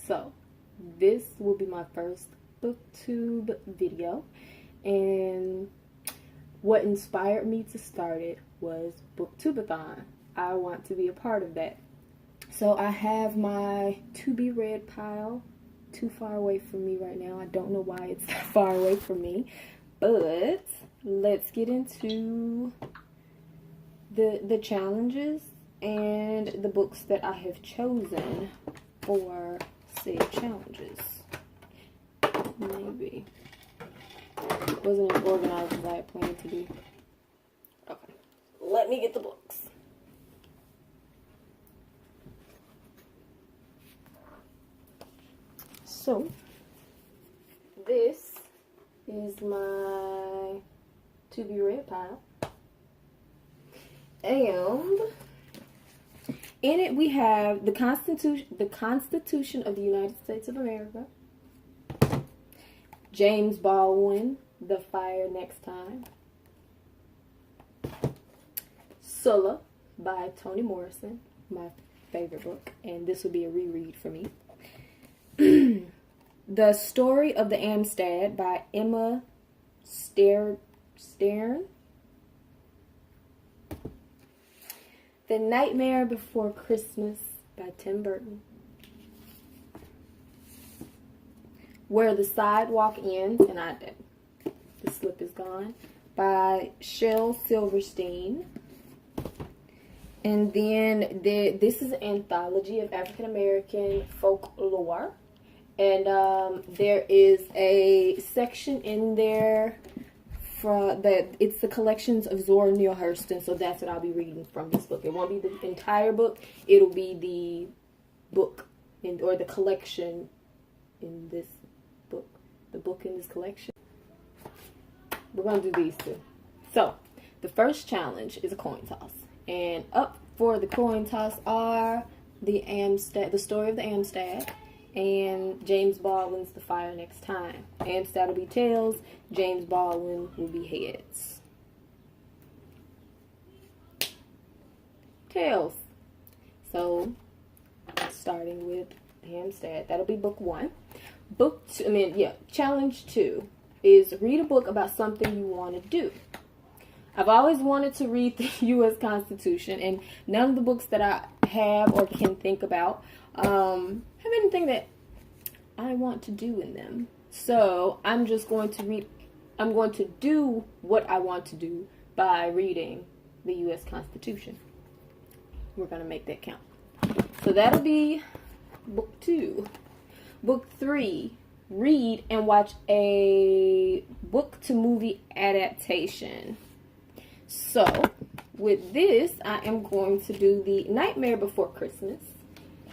So this will be my first booktube video, and what inspired me to start it was Booktube-A-Thon. I want to be a part of that. So I have my to be read pile too far away from me right now. I don't know why it's that far away from me, but let's get into the challenges and the books that I have chosen for said challenges. Maybe wasn't as organized as I had planned to be. Okay, let me get the books. So this is my to be read pile, and in it we have the Constitution of the United States of America, James Baldwin, The Fire Next Time, Sulla by Toni Morrison, my favorite book, and this will be a reread for me. The Story of the Amistad by Emma Stern. The Nightmare Before Christmas by Tim Burton. Where the Sidewalk Ends, and the slip is gone, by Shel Silverstein. And then this is an anthology of African American folklore. And there is a section in there it's the collections of Zora Neale Hurston, so that's what I'll be reading from this book. It won't be the entire book, it'll be the book or the collection in this book. The book in this collection. We're going to do these two. So, the first challenge is a coin toss. And up for the coin toss are the Story of the Amistad, and James Baldwin's The Fire Next Time. Amistad will be tails, James Baldwin will be heads. Tails. So, starting with Amistad, that'll be book 1. Challenge 2 is read a book about something you want to do. I've always wanted to read the U.S. Constitution, and none of the books that I have or can think about have anything that I want to do in them. So I'm just going to I'm going to do what I want to do by reading the U.S. Constitution. We're going to make that count. So that'll be book 2. Book 3, read and watch a book to movie adaptation. So with this, I am going to do The Nightmare Before Christmas.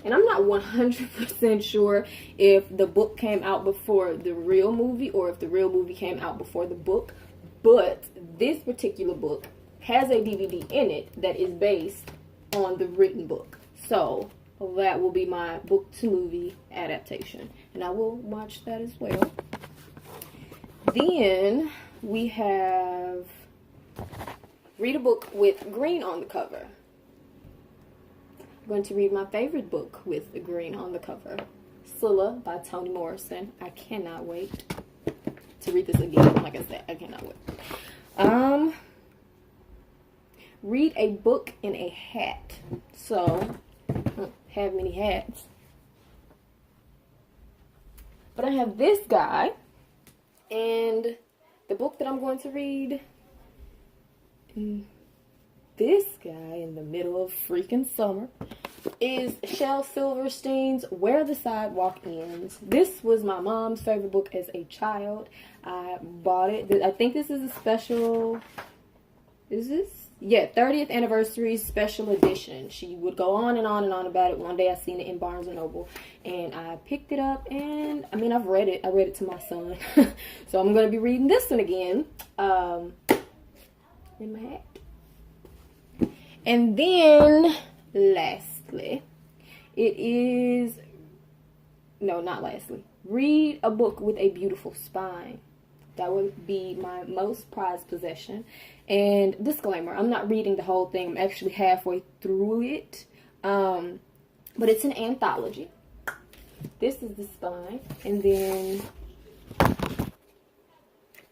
And I'm not 100% sure if the book came out before the real movie or if the real movie came out before the book. But this particular book has a DVD in it that is based on the written book. So that will be my book to movie adaptation. And I will watch that as well. Then we have read a book with green on the cover. I'm going to read my favorite book with the green on the cover, Sulla by Toni Morrison. I cannot wait to read this again. Like I said, I cannot wait. Read a book in a hat. So, have many hats. But I have this guy, and the book that I'm going to read, this guy in the middle of freaking summer, is Shel Silverstein's Where the Sidewalk Ends. This was my mom's favorite book as a child. I bought it. I think this is a special, is this? Yeah, 30th anniversary special edition. She would go on and on and on about it. One day I seen it in Barnes & Noble, and I picked it up, and I mean, I've read it. I read it to my son. So I'm going to be reading this one again in my hat. And then, lastly, read a book with a beautiful spine. That would be my most prized possession. And disclaimer, I'm not reading the whole thing. I'm actually halfway through it. But it's an anthology. this is the spine, and then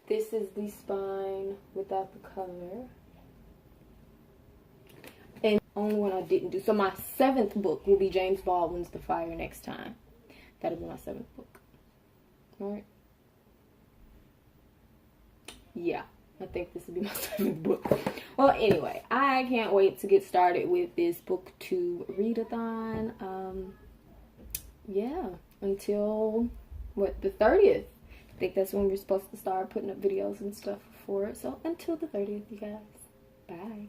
this is the spine without the color. And only one I didn't do. So my 7th book will be James Baldwin's The Fire next time. That'll be my 7th book. Alright. Yeah, I think this will be my 7th book. Well, anyway, I can't wait to get started with this Booktube-A-Thon. Yeah, until, what, the 30th. I think that's when we're supposed to start putting up videos and stuff for it. So, until the 30th, you guys. Bye.